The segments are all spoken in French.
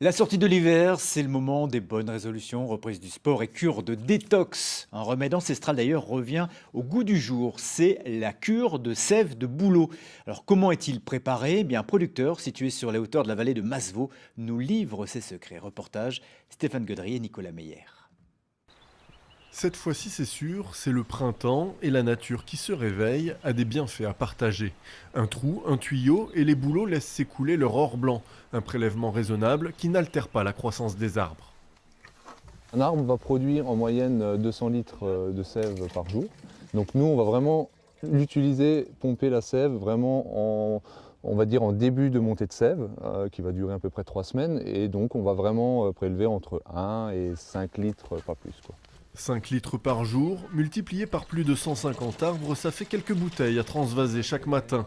La sortie de l'hiver, c'est le moment des bonnes résolutions, reprise du sport et cure de détox. Un remède ancestral d'ailleurs revient au goût du jour, c'est la cure de sève de bouleau. Alors comment est-il préparé? Eh bien, un producteur situé sur les hauteurs de la vallée de Masevaux nous livre ses secrets. Reportage Stéphane Godry et Nicolas Meyer. Cette fois-ci, c'est sûr, c'est le printemps et la nature qui se réveille a des bienfaits à partager. Un trou, un tuyau et les bouleaux laissent s'écouler leur or blanc, un prélèvement raisonnable qui n'altère pas la croissance des arbres. Un arbre va produire en moyenne 200 litres de sève par jour. Donc nous, on va vraiment l'utiliser, pomper la sève vraiment on va dire en début de montée de sève, qui va durer à peu près 3 semaines. Et donc on va vraiment prélever entre 1 et 5 litres, pas plus, quoi. 5 litres par jour, multiplié par plus de 150 arbres, ça fait quelques bouteilles à transvaser chaque matin.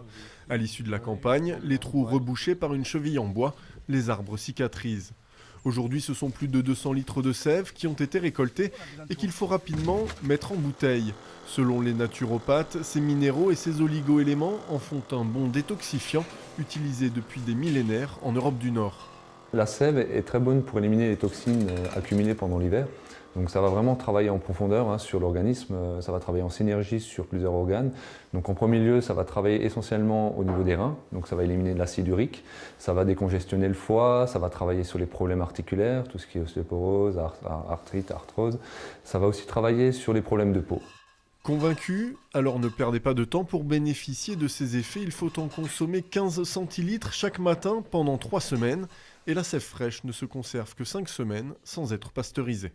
À l'issue de la campagne, les trous rebouchés par une cheville en bois, les arbres cicatrisent. Aujourd'hui, ce sont plus de 200 litres de sève qui ont été récoltés et qu'il faut rapidement mettre en bouteille. Selon les naturopathes, ces minéraux et ces oligo-éléments en font un bon détoxifiant utilisé depuis des millénaires en Europe du Nord. La sève est très bonne pour éliminer les toxines accumulées pendant l'hiver. Donc ça va vraiment travailler en profondeur sur l'organisme, ça va travailler en synergie sur plusieurs organes. Donc en premier lieu, ça va travailler essentiellement au niveau des reins, donc ça va éliminer de l'acide urique, ça va décongestionner le foie, ça va travailler sur les problèmes articulaires, tout ce qui est ostéoporose, arthrite, arthrose. Ça va aussi travailler sur les problèmes de peau. Convaincu? Alors ne perdez pas de temps pour bénéficier de ces effets. Il faut en consommer 15 centilitres chaque matin pendant 3 semaines. Et la sève fraîche ne se conserve que 5 semaines sans être pasteurisée.